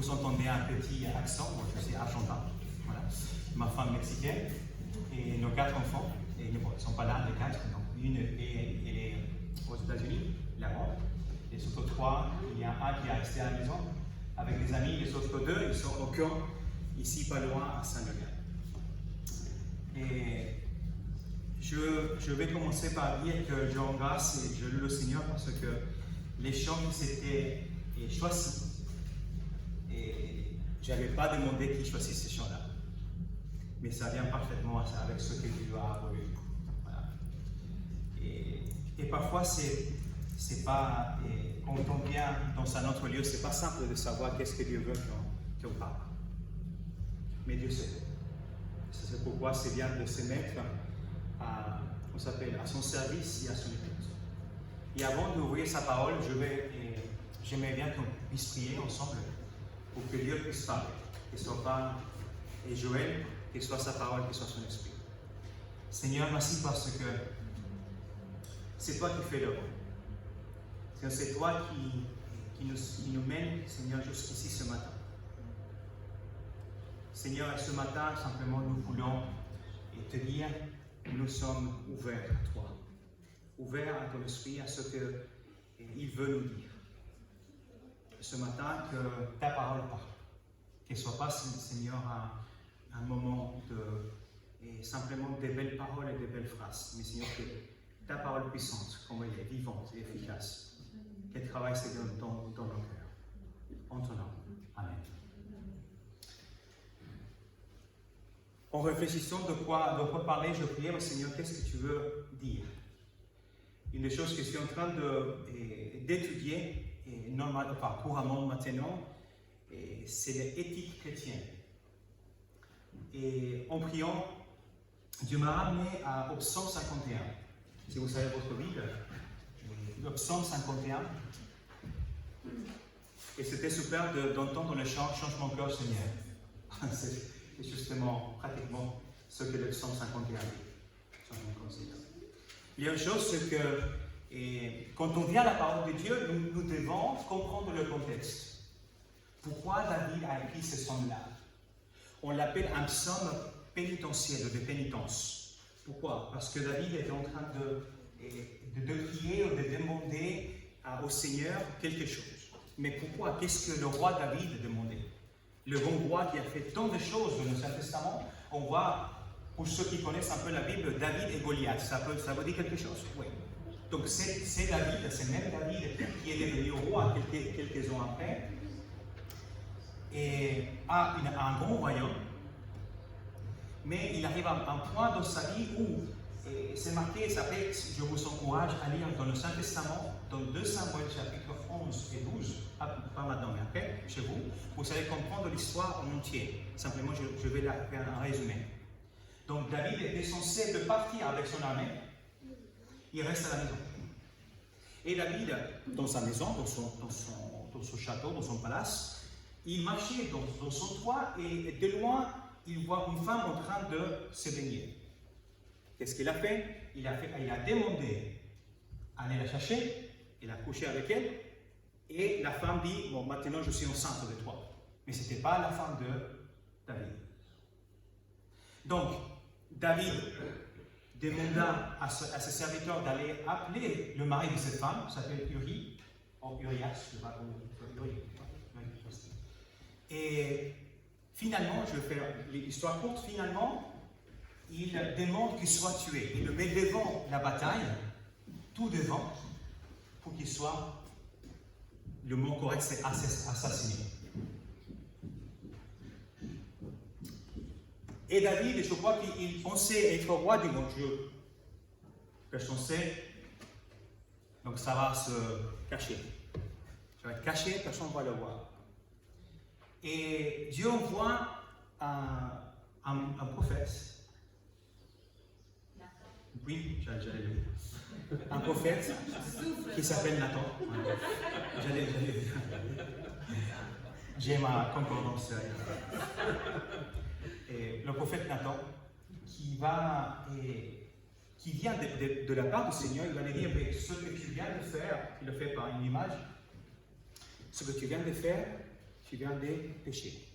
vous entendez un petit accent, moi je suis argentin, voilà. Ma femme mexicaine, et nos 4 enfants, et bon, ils ne sont pas là, les 4, donc une elle est aux États-Unis, la grande, les autres 3, il y a un qui est resté à la maison avec des amis, les autres 2, ils sont au camp, ici pas loin à Saint-Leuven. Et je vais commencer par dire que je rends grâce et je loue le Seigneur parce que les chants qui s'étaient choisis, et je n'avais pas demandé qui choisisse ces chants-là, mais ça vient parfaitement avec ce que Dieu a voulu. Voilà. Et parfois, c'est pas, quand on vient dans un autre lieu, c'est pas simple de savoir qu'est-ce que Dieu veut qu'on parle. Mais Dieu sait. C'est pourquoi c'est bien de se mettre à son service et à son écoute. Et avant d'ouvrir sa parole, j'aimerais bien qu'on puisse prier ensemble pour que Dieu puisse parler. Que ce soit pas Joël, que ce soit sa parole, que ce soit son esprit. Seigneur, merci parce que c'est toi qui fais l'œuvre. C'est toi qui nous mène, Seigneur, jusqu'ici ce matin. Seigneur, ce matin, simplement, nous voulons te dire, nous sommes ouverts à toi, ouverts à ton esprit, à ce qu'il veut nous dire. Ce matin, que ta parole parle. Qu'elle ne soit pas, Seigneur, un moment simplement des belles paroles et des belles phrases, mais Seigneur, que ta parole puissante, comme elle est vivante et efficace, qu'elle travaille, Seigneur, dans nos cœurs. En ton nom. Amen. En réfléchissant de quoi parler, je priais au Seigneur, qu'est-ce que tu veux dire? Une des choses que je suis en train d'étudier, couramment maintenant, c'est l'éthique chrétienne. Et en priant, Dieu m'a ramené au psaume 51. Si vous savez votre Bible, le psaume 51. Et c'était super d'entendre le chant « Change mon cœur, Seigneur ». C'est justement, pratiquement, ce que le psaume 51 dit. Il y a une chose, c'est que quand on vient à la parole de Dieu, nous devons comprendre le contexte. Pourquoi David a écrit ce psaume-là? On l'appelle un psaume pénitentiel, de pénitence. Pourquoi? Parce que David était en train de prier ou de demander au Seigneur quelque chose. Mais pourquoi? Qu'est-ce que le roi David demandait? Le bon roi qui a fait tant de choses dans l'Ancien Testament, on voit, pour ceux qui connaissent un peu la Bible, David et Goliath. Ça veut dire quelque chose? Oui. Donc c'est David, c'est même David qui est devenu roi quelques ans après, et a un grand royaume. Mais il arrive à un point dans sa vie où c'est marqué, je vous encourage à lire dans le Saint-Testament, dans 2 Samuel chapitre 11 et 12, pas maintenant mais après, chez vous, vous allez comprendre l'histoire en entier. Simplement, je vais la faire un résumé. Donc David était censé de partir avec son armée, il reste à la maison. Et David, dans sa maison, dans son château, dans son palace, il marchait dans son toit et de loin, il voit une femme en train de se baigner. Qu'est-ce qu'il a fait? Il a demandé à aller la chercher, il a couché avec elle, et la femme dit, bon, maintenant je suis enceinte de toi. Mais ce n'était pas la femme de David. Donc, David demanda à ses serviteurs d'aller appeler le mari de cette femme, qui s'appelle Uri, ou Urias, je ne sais pas comment Uri. Et finalement, je vais faire l'histoire courte, finalement, il demande qu'il soit tué. Il le met devant la bataille, tout devant, pour qu'il soit, le mot correct c'est assassiné. Et David, je crois qu'il pensait être roi du monde Dieu. Personne ne sait, donc ça va se cacher. Ça va être caché, personne ne va le voir. Et Dieu envoie un prophète. Oui, j'allais le dire. Un prophète qui s'appelle Nathan. J'allais dire. J'ai ma concordance. Et le prophète Nathan qui vient de la part du Seigneur, il va lui dire, mais ce que tu viens de faire, il le fait par une image, ce que tu viens de faire, tu viens de pécher.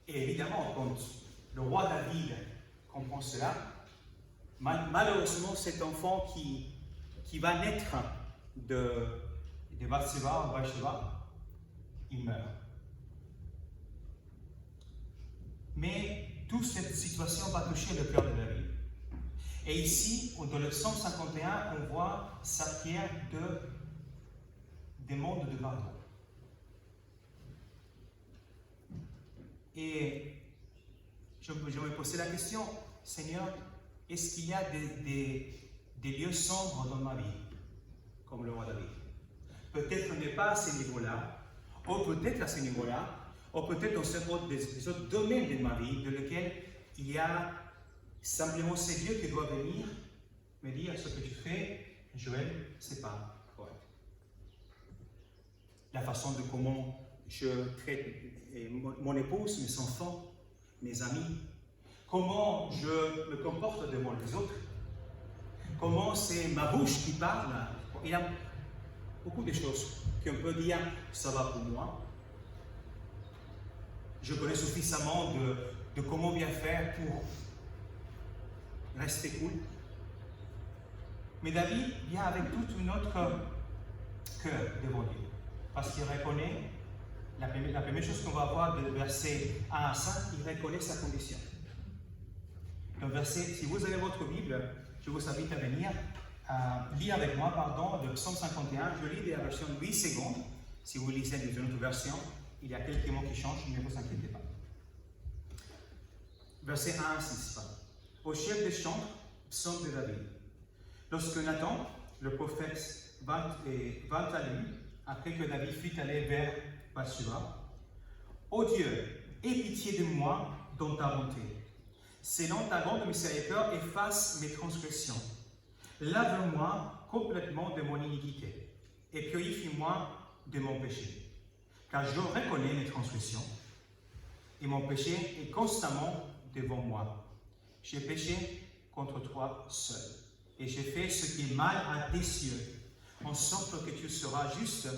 Et évidemment, quand le roi David comprend cela, malheureusement, cet enfant qui va naître de Bathsheba, il meurt. Mais toute cette situation va toucher le cœur de David. Et ici, dans le psaume 51, on voit sa prière de demande de pardon. Et je me posais la question, Seigneur, est-ce qu'il y a des lieux sombres dans ma vie, comme le roi David? Peut-être n'est pas à ce niveau-là, ou peut-être à ce niveau-là, ou peut-être dans des autres domaines de ma vie, dans lesquels il y a simplement ces lieux qui doivent venir me dire ce que tu fais, Joël, c'est pas correct. La façon de comment je traite mon épouse, mes enfants, mes amis, comment je me comporte devant les autres, comment c'est ma bouche qui parle. Il y a beaucoup de choses qu'on peut dire, ça va pour moi. Je connais suffisamment de comment bien faire pour rester cool. Mais David vient avec tout notre cœur devant Dieu, parce qu'il reconnaît, la première chose qu'on va voir de verset 1 à 5, il reconnaît sa condition. Donc si vous avez votre Bible, je vous invite à venir lire avec moi, le psaume 51. Je lis la version 8 secondes. Si vous lisez dans une autre version, il y a quelques mots qui changent, ne vous inquiétez pas. Verset 1 à 6. Au chef des chantres, psaume de David. Lorsque Nathan, le prophète, vint à lui, après que David fut allé vers Bathsheba, ô Dieu, aie pitié de moi dans ta bonté. Selon ta grande miséricorde, efface mes transgressions. Lave-moi complètement de mon iniquité et purifie-moi de mon péché. Car je reconnais mes transgressions et mon péché est constamment devant moi. J'ai péché contre toi seul et j'ai fait ce qui est mal à tes yeux, en sorte que tu seras juste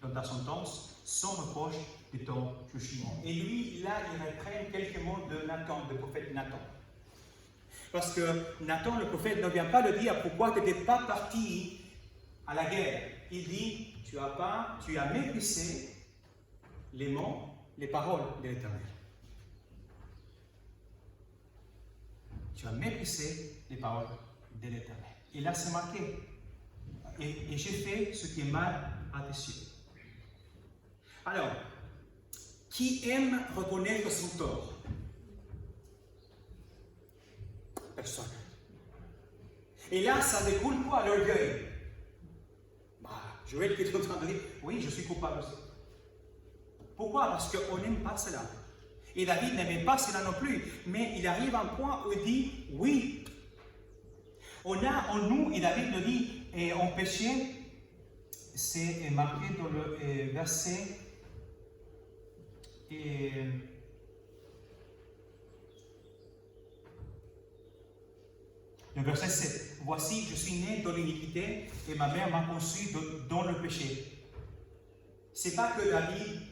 dans ta sentence, sans reproche de ton jugement. Et lui, là, il reprend quelques mots de Nathan, du prophète Nathan. Parce que Nathan, le prophète, ne vient pas le dire pourquoi tu n'étais pas parti à la guerre. Il dit, tu as méprisé les mots, les paroles de l'Éternel. Tu as méprisé les paroles de l'Éternel. Et là, c'est marqué. Et j'ai fait ce qui est mal à tes yeux. Alors, qui aime reconnaître son tort? Personne. Et là, ça découle quoi? L'orgueil. Joël qui est en train de dire, oui, je suis coupable aussi. Pourquoi? Parce qu'on n'aime pas cela. Et David n'aimait pas cela non plus. Mais il arrive à un point où il dit, oui. On a en nous, et David le dit, et en péché, c'est marqué dans le verset, le verset 7. Voici, je suis né dans l'iniquité et ma mère m'a conçu dans le péché. C'est pas que David,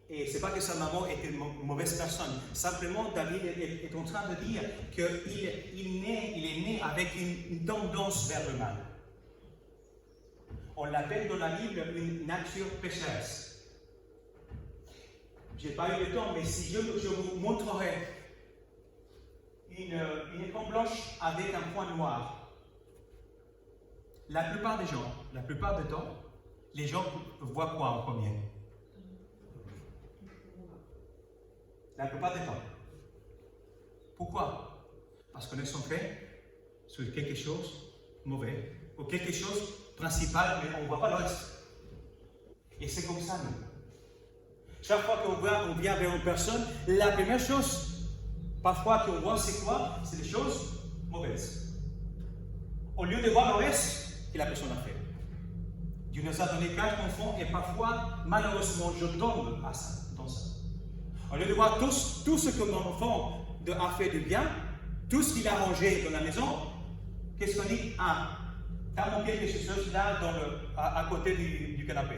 et c'est pas que sa maman était une mauvaise personne. Simplement, David est en train de dire qu'il est né avec une tendance vers le mal. On l'appelle dans la Bible une nature pécheresse. Je n'ai pas eu le temps, mais si je vous montrerai une écran blanche avec un point noir, la plupart des gens, la plupart du temps, les gens voient quoi en premier? La plupart du temps. Pourquoi? Parce qu'on est centré sur quelque chose de mauvais, ou quelque chose de principal, mais on ne voit pas le reste. Et c'est comme ça, nous. Chaque fois qu'on vient vers une personne, la première chose, parfois qu'on voit, c'est quoi? C'est des choses mauvaises. Au lieu de voir le reste que la personne a fait. Dieu nous a donné 4 enfants et parfois, malheureusement, je tombe dans ça. Au lieu de voir tout ce que mon enfant a fait de bien, tout ce qu'il a rangé dans la maison, qu'est-ce qu'on dit? Ah, t'as manqué quelque chose là à côté du canapé.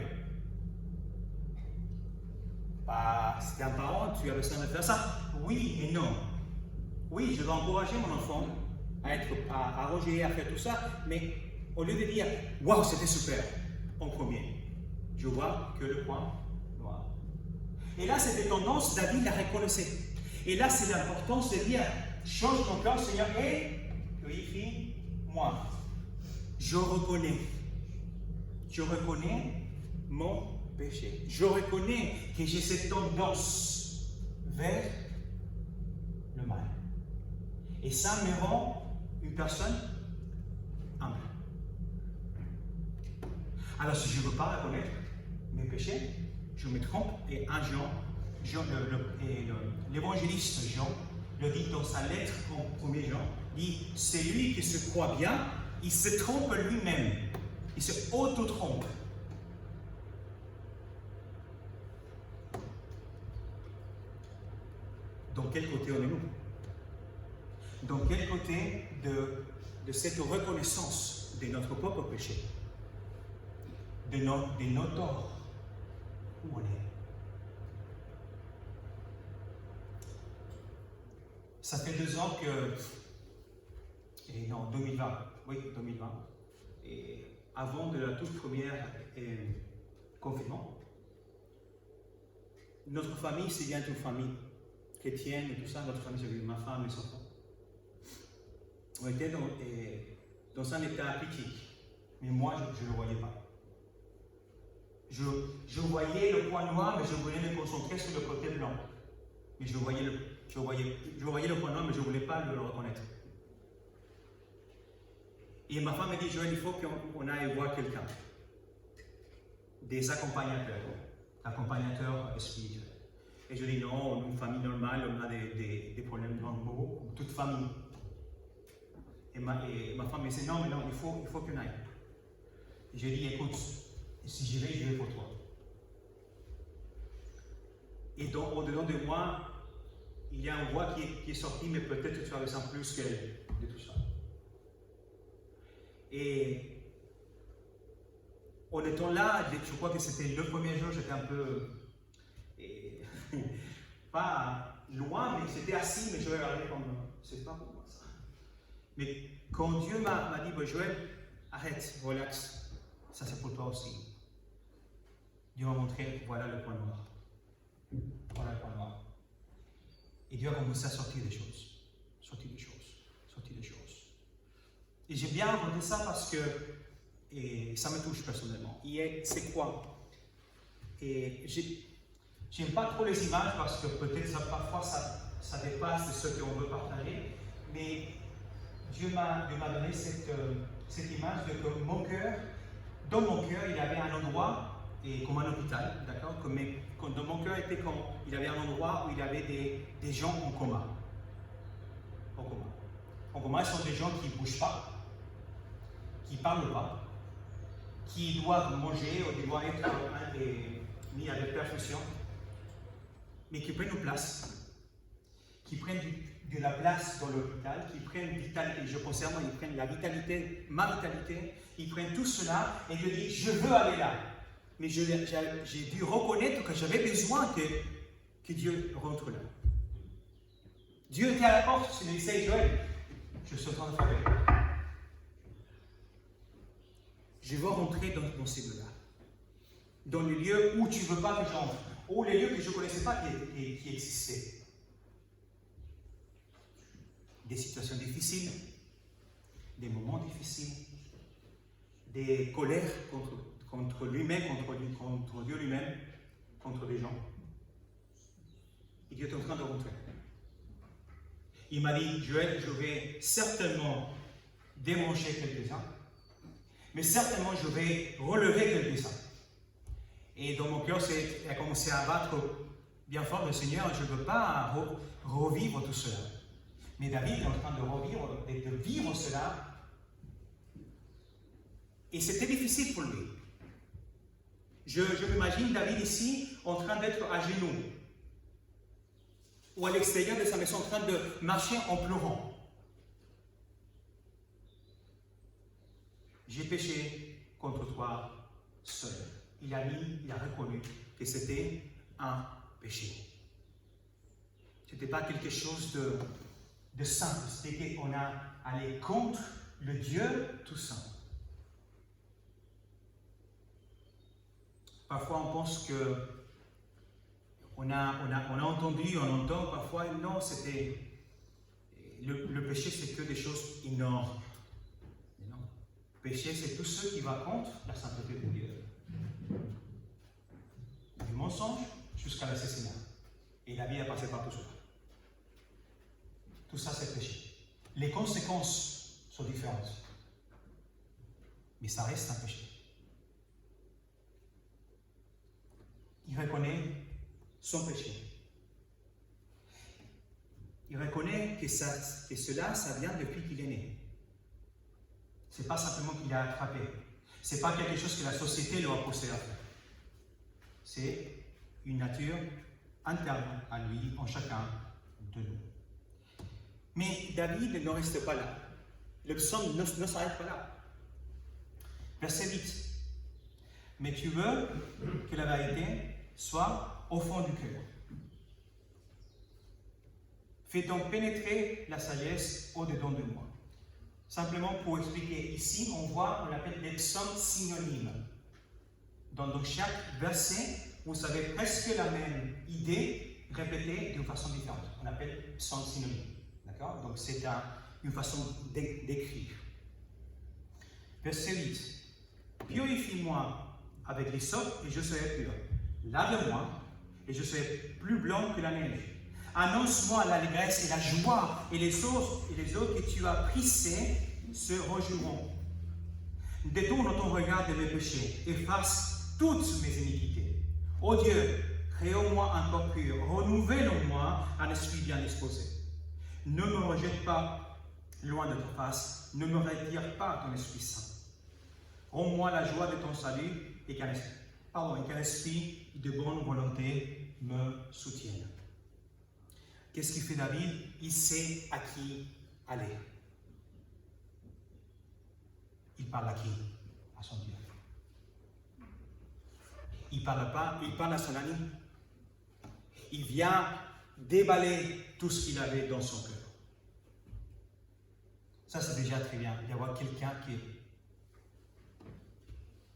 Bah, c'était un parent, tu as besoin de faire ça. Oui et non. Oui, je vais encourager mon enfant à arranger, à faire tout ça, mais au lieu de dire waouh, c'était super en premier, je vois que le point noir. Et là, cette tendance, David la reconnaissait. Et là, c'est l'importance de dire change mon cœur, Seigneur, et purifie-moi. Je reconnais mon péché. Je reconnais que j'ai cette tendance vers le mal. Et ça me rend une personne humble. Alors si je ne veux pas reconnaître mes péchés, je me trompe. Et un l'évangéliste Jean le dit dans sa lettre en 1er Jean, dit celui qui se croit bien, il se trompe lui-même. Il se auto-trompe. Dans quel côté on est nous? Dans quel côté de cette reconnaissance de notre propre péché, de nos torts, où on est? Ça fait 2 ans et non, 2020, oui, 2020, et avant de la toute première confinement, notre famille, c'est bien une famille chrétienne et tout ça, notre famille, c'est ma femme, mes enfants. On était dans un état critique, mais moi, je ne le voyais pas. Je voyais le point noir, mais je voulais me concentrer sur le côté blanc. Mais je voyais le point noir, mais je ne voulais pas le reconnaître. Et ma femme m'a dit, Joël, il faut qu'on aille voir quelqu'un. Des accompagnateurs spirituels. Et je dis, non, une famille normale, on a des problèmes normaux, comme toute famille. Et ma femme me dit, non, mais non, il faut qu'on aille. Et je dis, écoute, si j'y vais pour toi. Et donc, au-dedans de moi, il y a une voix qui est sortie, mais peut-être tu as besoin plus que de tout ça. Et en étant là, je crois que c'était le premier jour, j'étais un peu, pas loin, mais j'étais assis, mais je regardais comme, c'est pas pour moi ça. Mais quand Dieu m'a dit, bon, Joël, arrête, relax, ça c'est pour toi aussi. Dieu m'a montré, voilà le point noir. Voilà le point noir. Et Dieu a commencé à sortir des choses. Et j'ai bien raconté ça parce que ça me touche personnellement. C'est quoi? Et j'aime pas trop les images parce que peut-être parfois ça dépasse de ce qu'on veut partager. Mais Dieu m'a donné cette image de que mon cœur, dans mon cœur, il y avait un endroit, comme un hôpital, d'accord? Dans mon cœur, il y avait un endroit où il y avait des gens en coma. En coma, ce sont des gens qui ne bougent pas, qui ne parlent pas, qui doivent manger ou qui doivent être mis à des perfusions, mais qui prennent une place, qui prennent de la place dans l'hôpital, qui prennent vitalité. Je pense à moi, ils prennent la vitalité, ma vitalité, ils prennent tout cela et je dis, je veux aller là. Mais j'ai dû reconnaître que j'avais besoin que Dieu rentre là. Dieu était à la porte, je me disais, Joël, je suis en train de faire. Je veux rentrer dans ces lieux-là. Dans les lieux où tu ne veux pas que j'entre, ou les lieux que je ne connaissais pas qui existaient. Des situations difficiles, des moments difficiles, des colères contre lui-même, contre Dieu lui-même, contre les gens. Et Dieu est en train de rentrer. Il m'a dit, Joël, je vais certainement démancher quelques-uns, mais certainement je vais relever quelques-uns. Et dans mon cœur, il a commencé à battre bien fort le Seigneur, je ne veux pas revivre tout cela. Mais David est en train de vivre cela. Et c'était difficile pour lui. Je m'imagine David ici en train d'être à genoux. Ou à l'extérieur de sa maison en train de marcher en pleurant. J'ai péché contre toi seul. Il a reconnu que c'était un péché. Ce n'était pas quelque chose de simple, c'était qu'on a allé contre le Dieu tout saint. Parfois on pense que on a entendu, on entend parfois, non, c'était le péché, c'est que des choses énormes. Mais non, le péché, c'est tout ce qui va contre la sainteté de Dieu. Du mensonge jusqu'à l'assassinat. Et la vie a passé par tout ça. Tout ça, c'est péché. Les conséquences sont différentes. Mais ça reste un péché. Il reconnaît son péché. Il reconnaît que cela, ça vient depuis qu'il est né. Ce n'est pas simplement qu'il a attrapé. Ce n'est pas quelque chose que la société lui a poussé à faire. C'est une nature interne à lui, en chacun de nous. Mais David ne reste pas là. Le psaume ne s'arrête pas là. Verset 8. Mais tu veux que la vérité soit au fond du cœur. Fais donc pénétrer la sagesse au-dedans de moi. Simplement pour expliquer, ici on voit, on appelle des psaumes synonymes. Dans chaque verset, vous avez presque la même idée répétée d'une façon différente. On appelle psaume synonyme. D'accord? Donc c'est une façon d'écrire. Verset 8. Purifie-moi avec l'hysope et je serai pur. Lave-moi et je serai plus blanc que la neige. Annonce-moi l'allégresse et la joie, et les eaux que tu as prissées se réjouiront. Détourne ton regard de mes péchés, efface toutes mes iniquités. Ô Dieu, crée-moi un corps pur, renouvelle en moi un esprit bien disposé. Ne me rejette pas loin de ta face, ne me retire pas ton Esprit Saint. Rends-moi la joie de ton salut et qu'un esprit de bonne volonté me soutienne. Qu'est-ce qu'il fait David? Il sait à qui aller. Il parle à qui? À son Dieu. Il parle pas, il parle à son ami. Il vient déballer tout ce qu'il avait dans son cœur. Ça, c'est déjà très bien d'avoir quelqu'un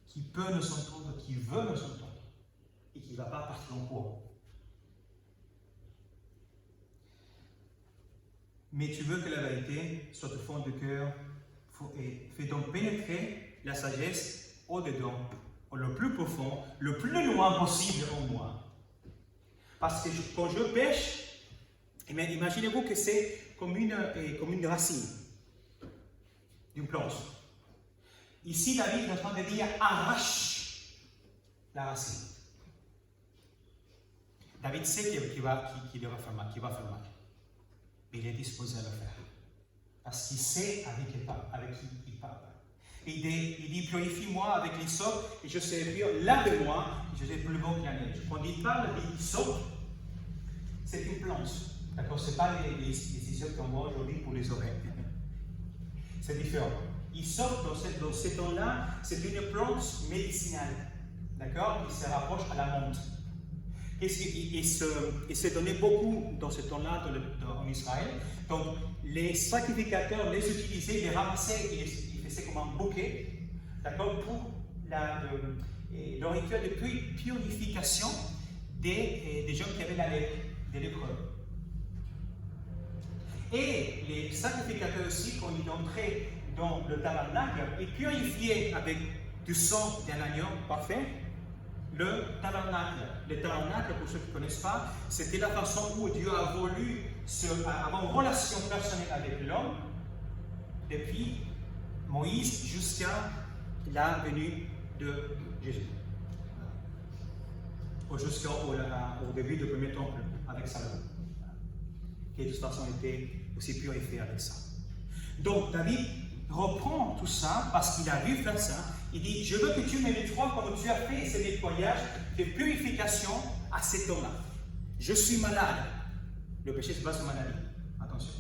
qui peut nous entendre, qui veut nous entendre et qui ne va pas partir en courant. Mais tu veux que la vérité soit au fond du cœur et fais donc pénétrer la sagesse au-dedans, le plus profond, le plus loin possible en moi. Parce que quand je pêche, imaginez-vous que c'est comme une racine d'une plante. Ici, David est en train de dire arrache la racine. David sait qu'il va faire mal. Mais il est disposé à le faire. Parce qu'il sait avec qui il parle. Et il dit, purifie-moi avec l'hysope et je serai pur. Lave-moi et je serai plus bon que la neige. Quand il parle de l'hysope, c'est une plante. D'accord? Ce n'est pas les hysope qu'on voit aujourd'hui pour les oreilles. C'est différent. Hysope, dans ce temps-là, c'est une plante médicinale. D'accord? Qui se rapproche à la menthe. Et se donnait beaucoup dans ce temps-là en Israël. Donc, les sacrificateurs les utilisaient, les ramassaient, ils faisaient comme un bouquet, d'accord, pour le rituel de purification des gens qui avaient la lèpre, des lépreux. Et les sacrificateurs aussi, quand ils entraient dans le tabernacle, ils purifiaient avec du sang d'un agneau parfait le tabernacle. Le tabernacle, pour ceux qui ne connaissent pas, c'était la façon où Dieu a voulu avoir une relation personnelle avec l'homme depuis Moïse jusqu'à la venue de Jésus. Jusqu'au début du premier temple avec Salomon, qui de toute façon était aussi purifié avec ça. Donc David reprend tout ça parce qu'il a vu faire ça. Il dit, je veux que tu me nettoies comme tu as fait ce nettoyage de purification à cet homme-là. Je suis malade. Le péché, ce n'est pas une maladie. Attention.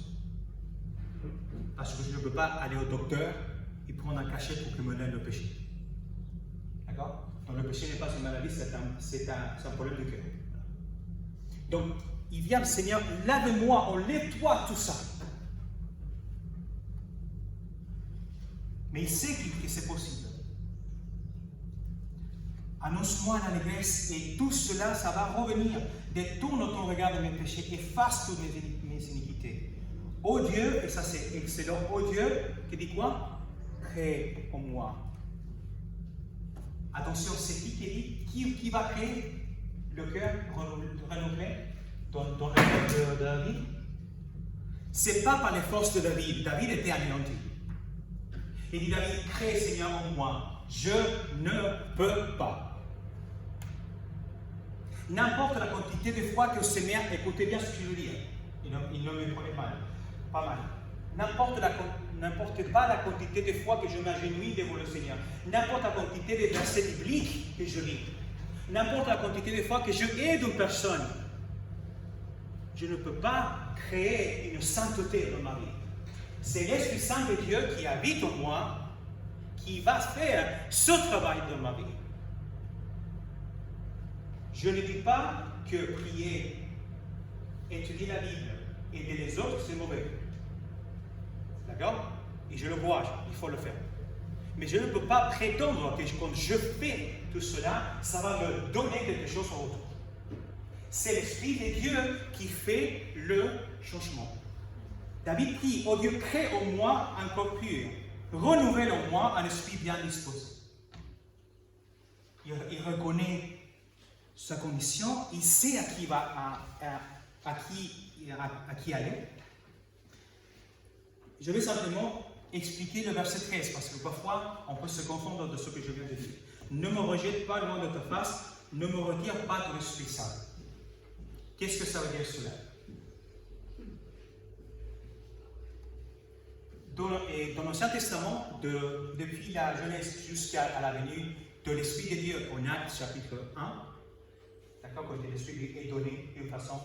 Parce que je ne peux pas aller au docteur et prendre un cachet pour qu'il me donne le péché. D'accord? Donc le péché n'est pas une maladie, c'est un problème de cœur. Donc, il vient, Seigneur, lave-moi, enlève-toi tout ça. Mais il sait que c'est possible. Annonce-moi l'allégresse et tout cela, ça va revenir. Détourne ton regard de mes péchés, efface toutes mes iniquités. Ô Dieu, et ça c'est excellent, ô Dieu, qui dit quoi? Crée en moi. Attention, c'est qui dit? Qui va créer le cœur renouvelé dans le cœur de David? Ce n'est pas par les forces de David. David était anéanti. Il dit, David, crée Seigneur en moi. Je ne peux pas. N'importe la quantité de fois que Seigneur, écoutez bien ce que je veux dire. Il ne me prenait pas mal. N'importe pas la quantité de fois que je m'agenouille devant le Seigneur. N'importe la quantité de versets bibliques que je lis. N'importe la quantité de fois que je aide une personne. Je ne peux pas créer une sainteté dans ma vie. C'est l'Esprit Saint de Dieu qui habite en moi, qui va faire ce travail dans ma vie. Je ne dis pas que prier, étudier la Bible, aider les autres, c'est mauvais. D'accord? Et je le vois, il faut le faire. Mais je ne peux pas prétendre que quand je fais tout cela, ça va me donner quelque chose en retour. C'est l'Esprit de Dieu qui fait le changement. David dit, oh Dieu, crée en moi un corps pur, renouvelle en moi un esprit bien disposé. Il reconnaît sa condition, il sait à qui aller. Je vais simplement expliquer le verset 13, parce que parfois on peut se confondre de ce que je viens de dire. Ne me rejette pas loin de ta face, ne me retire pas ton Esprit Saint. Qu'est-ce que ça veut dire cela? Dans l'Ancien Testament, depuis la Genèse jusqu'à la venue de l'Esprit de Dieu en Actes chapitre 1, d'accord, quand l'Esprit de Dieu est donné d'une façon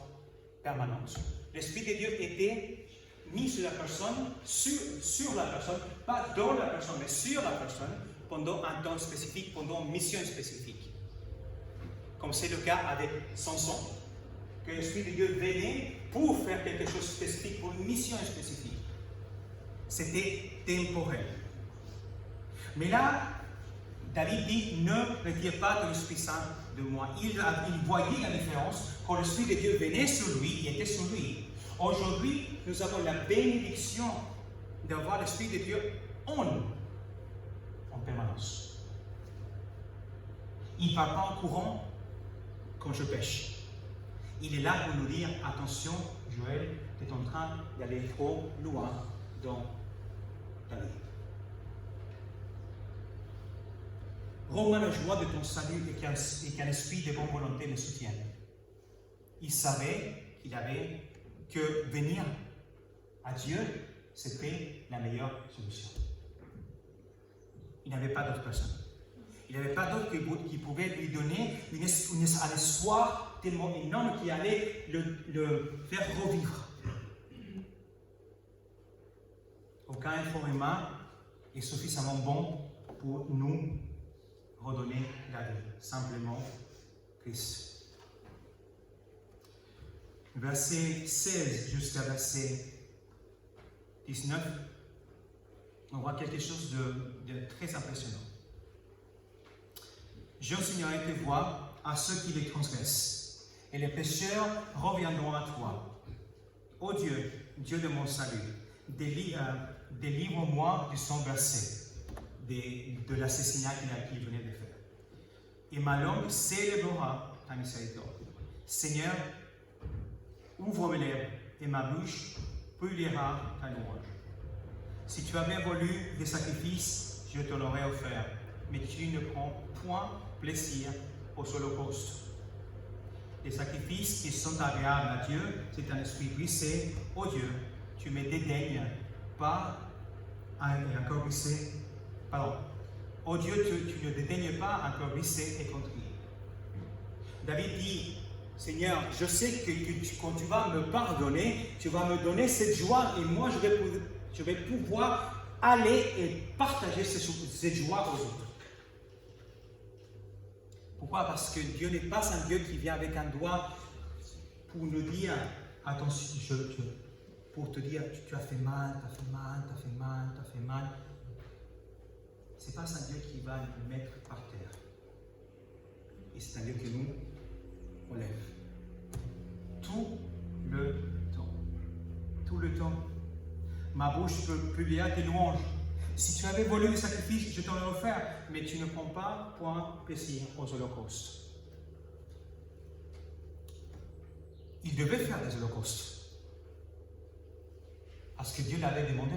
permanente, l'Esprit de Dieu était mis sur la personne, sur la personne, pas dans la personne, mais sur la personne, pendant un temps spécifique, pendant une mission spécifique. Comme c'est le cas avec Samson, que l'Esprit de Dieu venait pour faire quelque chose de spécifique, pour une mission spécifique. C'était temporel. Mais là, David dit, ne retire pas de l'Esprit Saint de moi. Il voyait la différence quand l'Esprit de Dieu venait sur lui, il était sur lui. Aujourd'hui, nous avons la bénédiction d'avoir l'Esprit de Dieu en permanence. Il ne part pas en courant quand je pêche. Il est là pour nous dire, attention, Joël, tu es en train d'aller trop loin dans ta vie. Rends-moi la joie de ton salut et qu'un esprit de bonne volonté me soutienne. Il savait qu'il avait que venir à Dieu, c'était la meilleure solution. Il n'avait pas d'autre personne. Il n'avait pas d'autre qui pouvait lui donner un espoir tellement énorme qui allait le faire revivre. Aucun effort humain est suffisamment bon pour nous redonner la vie. Simplement Christ. Verset 16 jusqu'à verset 19, on voit quelque chose de très impressionnant. J'enseignerai tes voies à ceux qui les transgressent, et les pécheurs reviendront à toi. Ô Dieu, Dieu de mon salut, délivre-moi du sang versé, de l'assassinat qu'il venait de faire. Et ma langue célébrera ta miséricorde. Seigneur, ouvre mes lèvres et ma bouche publiera ta louange. Si tu avais voulu des sacrifices, je te l'aurais offert, mais tu ne prends point plaisir aux holocaustes. Les sacrifices qui sont agréables à Dieu, c'est un esprit brisé. Ô Dieu, tu ne me dédaignes pas un cœur brisé. Pardon. Ô Dieu, tu ne dédaignes pas un cœur brisé et contrit. David dit, Seigneur, je sais que quand tu vas me pardonner, tu vas me donner cette joie et moi je vais pouvoir aller et partager cette joie aux autres. Pourquoi? Parce que Dieu n'est pas un Dieu qui vient avec un doigt pour nous dire, attention, pour te dire, tu as fait mal, tu as fait mal, tu as fait mal, tu as fait mal. Ce n'est pas un Dieu qui va nous mettre par terre. Et c'est un Dieu que nous, on lève. Tout le temps. Tout le temps. Ma bouche peut publier tes louanges. Si tu avais volé des sacrifices, je t'en ai offert, mais tu ne prends pas point plaisir aux holocaustes. Il devait faire des holocaustes. Parce que Dieu l'avait demandé.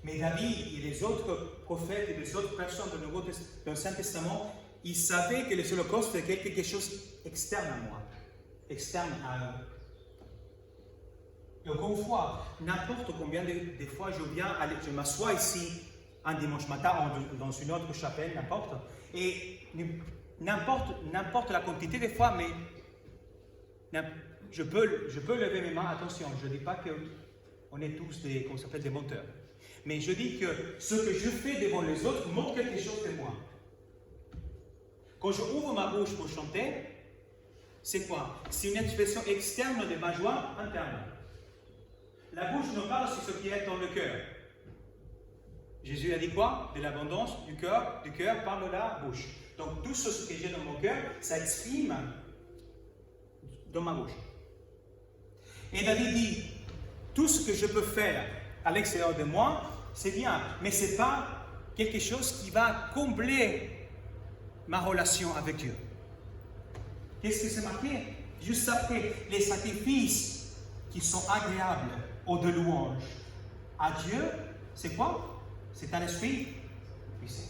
Mais David et les autres prophètes et les autres personnes dans l'Ancien Testament, ils savaient que les holocaustes étaient quelque chose externe à moi, externe à eux. Et encore une fois, n'importe combien de fois je m'assois ici un dimanche matin dans une autre chapelle, n'importe, et n'importe la quantité de fois, mais je peux lever mes mains, attention, je ne dis pas qu'on est tous des menteurs. Mais je dis que ce que je fais devant les autres montre quelque chose de moi. Quand je ouvre ma bouche pour chanter, c'est quoi? C'est une expression externe de ma joie interne. La bouche nous parle sur ce qui est dans le cœur. Jésus a dit quoi? De l'abondance du cœur parle la bouche. Donc tout ce que j'ai dans mon cœur, ça exprime dans ma bouche. Et David dit, tout ce que je peux faire à l'extérieur de moi, c'est bien, mais ce n'est pas quelque chose qui va combler ma relation avec Dieu. Qu'est-ce que c'est marqué? Juste après, les sacrifices qui sont agréables aux de louanges à Dieu, c'est quoi? C'est un esprit puissant.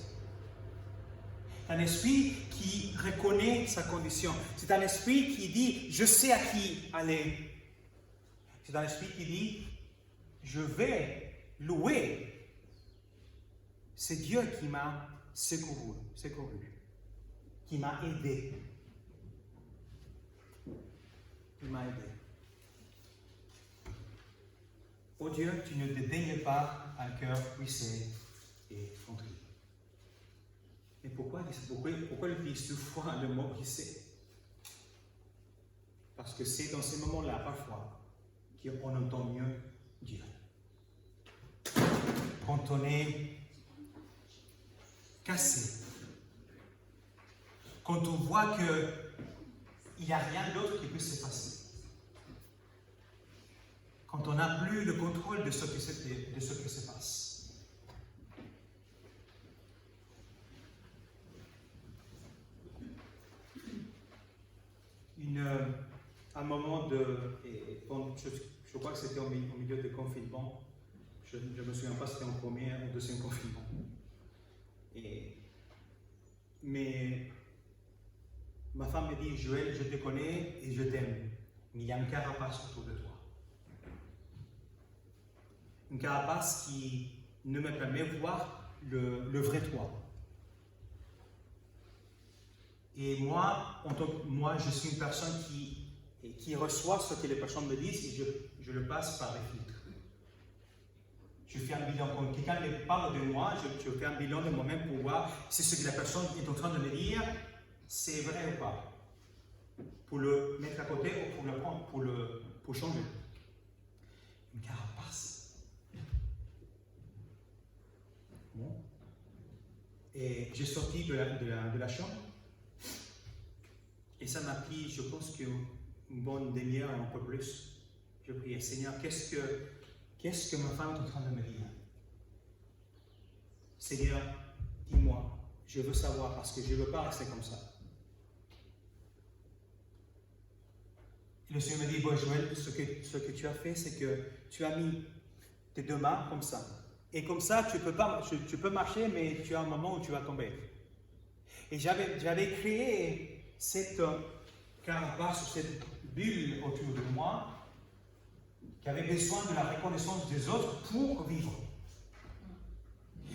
C'est un esprit qui reconnaît sa condition. C'est un esprit qui dit, je sais à qui aller. C'est un esprit qui dit, je vais louer. C'est Dieu qui m'a secouru, qui m'a aidé. Il m'a aidé. Oh Dieu, tu ne dédaignes pas un cœur puissé et contrit. Mais pourquoi utilises-tu deux fois le mot puissé? Parce que c'est dans ces moments-là, parfois, qu'on entend mieux Dieu. Quand on est cassé, quand on voit qu'il n'y a rien d'autre qui peut se passer, quand on n'a plus le contrôle de ce qui se passe. Un moment je crois que c'était au milieu du confinement, je ne me souviens pas si c'était en premier ou deuxième confinement. Mais ma femme me dit, Joël, je te connais et je t'aime, mais il y a une carapace autour de toi. Une carapace qui ne me permet de voir le vrai toi. Et moi, je suis une personne qui reçoit ce que les personnes me disent et je le passe par les filtres. Je fais un bilan. Quand quelqu'un me parle de moi, je fais un bilan de moi-même pour voir si ce que la personne est en train de me dire, c'est vrai ou pas. Pour le mettre à côté ou pour le prendre, pour changer. Une carapace. Bon. Et j'ai sorti de la chambre. Et ça m'a pris, je pense, une bonne demi-heure, un peu plus. Je priais, Seigneur, qu'est-ce que ma femme est en train de me dire? Seigneur, dis-moi, je veux savoir parce que je ne veux pas rester comme ça. Et le Seigneur me dit, bon Joël, ce que tu as fait, c'est que tu as mis tes deux mains comme ça. Et comme ça, tu peux marcher, mais tu as un moment où tu vas tomber. Et j'avais créé cette carapace, cette bulle autour de moi, qui avait besoin de la reconnaissance des autres pour vivre.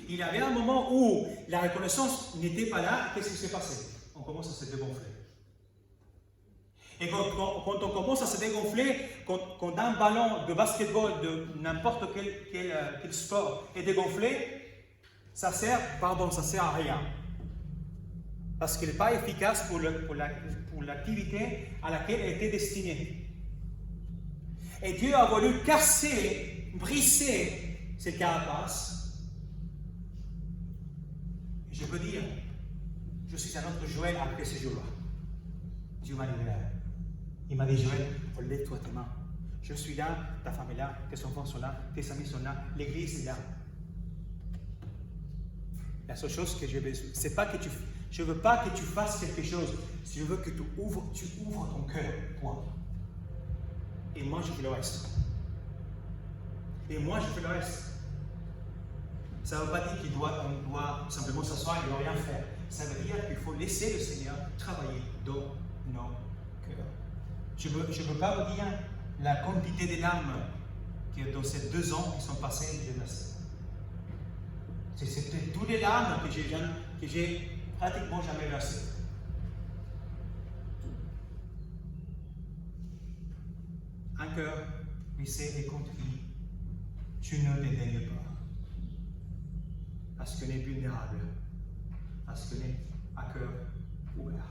Il y avait un moment où la reconnaissance n'était pas là, qu'est-ce qui s'est passé? On commence à se dégonfler. Et quand on commence à se dégonfler, quand un ballon de basketball, de n'importe quel sport est dégonflé, ça sert à rien. Parce qu'elle n'est pas efficace pour l'activité à laquelle elle était destinée. Et Dieu a voulu casser, briser cette carapace. Et je peux dire, je suis un autre Joël après ce jour-là. Dieu m'a libéré. Il m'a dit, Joël, lève-toi tes mains. Je suis là, ta femme est là, tes enfants sont là, tes amis sont là, l'église est là. La seule chose que j'ai besoin, c'est pas que je ne veux pas que tu fasses quelque chose, je veux que tu ouvres ton cœur, point. Et moi, je fais le reste. Et moi, je fais le reste. Ça ne veut pas dire qu'on doit simplement s'asseoir et ne rien faire. Ça veut dire qu'il faut laisser le Seigneur travailler dans nos cœurs. Je ne veux pas vous dire la quantité de larmes que dans ces 2 ans qui sont passés, j'ai versé. C'était toutes les larmes que j'ai pratiquement jamais versées. Un cœur brisé et contrit, tu ne dédaignes pas. Parce qu'on est vulnérable, parce qu'on est à cœur ouvert.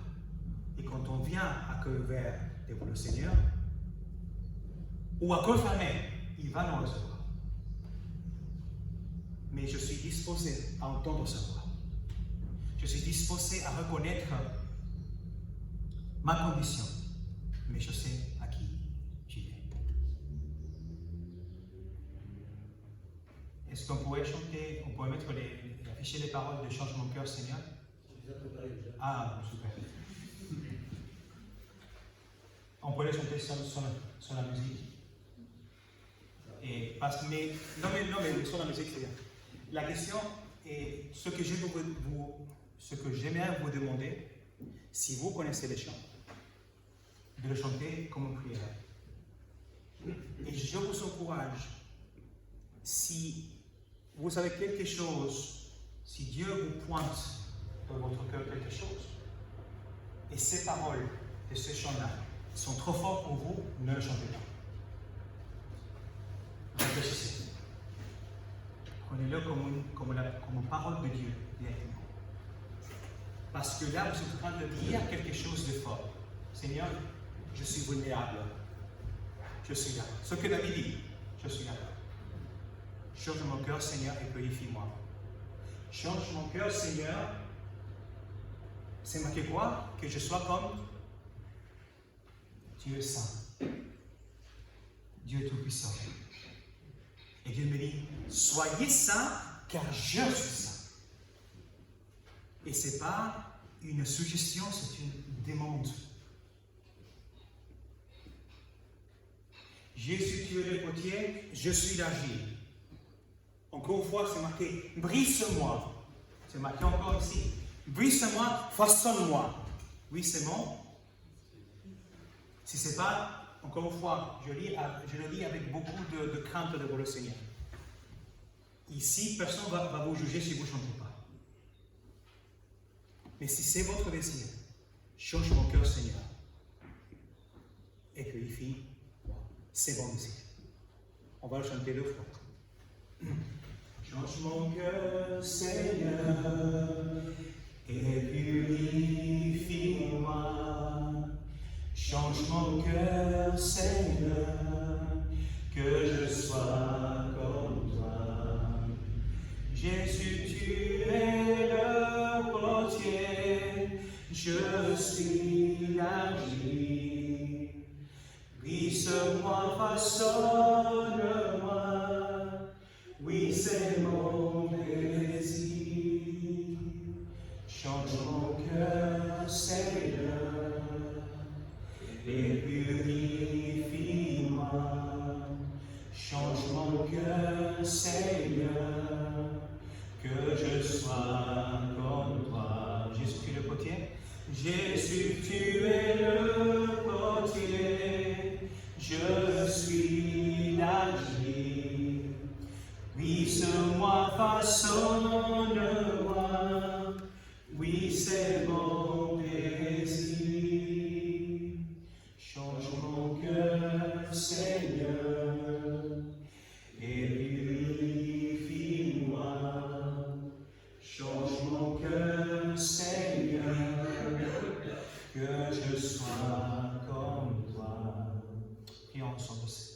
Et quand on vient à cœur ouvert devant le Seigneur, ou à cœur fermé, il va nous recevoir. Mais je suis disposé à entendre sa voix. Je suis disposé à reconnaître ma condition. Mais je sais à qui j'y vais. Est-ce qu'on pourrait chanter, on pourrait afficher les paroles de Change mon cœur, Seigneur? Je les ai préparées déjà. Ah, super. On pourrait chanter sur la musique. Non mais sur la musique, c'est bien. La question est ce que j'aimerais vous demander, si vous connaissez les chants, de le chanter comme une prière. Et je vous encourage, si vous avez quelque chose, si Dieu vous pointe dans votre cœur quelque chose, et ces paroles de ce chant-là sont trop fortes pour vous, ne le chantez pas. Réfléchissez. Prenez-le comme une parole de Dieu directement. Parce que là, vous êtes en train de dire quelque chose de fort. Seigneur, je suis vulnérable. Je suis là. Ce que David dit, je suis là. Change mon cœur, Seigneur, et purifie-moi. Change mon cœur, Seigneur. C'est marqué quoi? Que je sois comme Dieu est saint. Dieu est tout-puissant. Et Dieu me dit, soyez saints, car je suis saint. Et ce n'est pas une suggestion, c'est une demande. Jésus, tu es le potier, je suis l'argile. Encore une fois, c'est marqué, brise-moi. C'est marqué encore ici. Brise-moi, façonne-moi. Oui, c'est bon. Si ce n'est pas, encore une fois, je le dis avec beaucoup de crainte devant le Seigneur. Ici, personne ne va vous juger si vous ne chantez pas. Mais si c'est votre désir, change mon cœur, Seigneur. Et purifie-moi. C'est bon désir. On va le chanter 2 fois. Change mon cœur, Seigneur, et purifie-moi. Change mon cœur, Seigneur, que je sois comme toi. Jésus, tu es le potier, je suis l'argile. Brise-moi, façonne-moi, oui, c'est mon désir. Change mon cœur, Seigneur, et purifie-moi. Change mon cœur, Seigneur, que je sois comme toi. Jésus, tu es le potier. Jésus, tu es le potier, je suis l'argile. Brise-moi, façonne-moi, oui, c'est mon désir. prions ensemble aussi.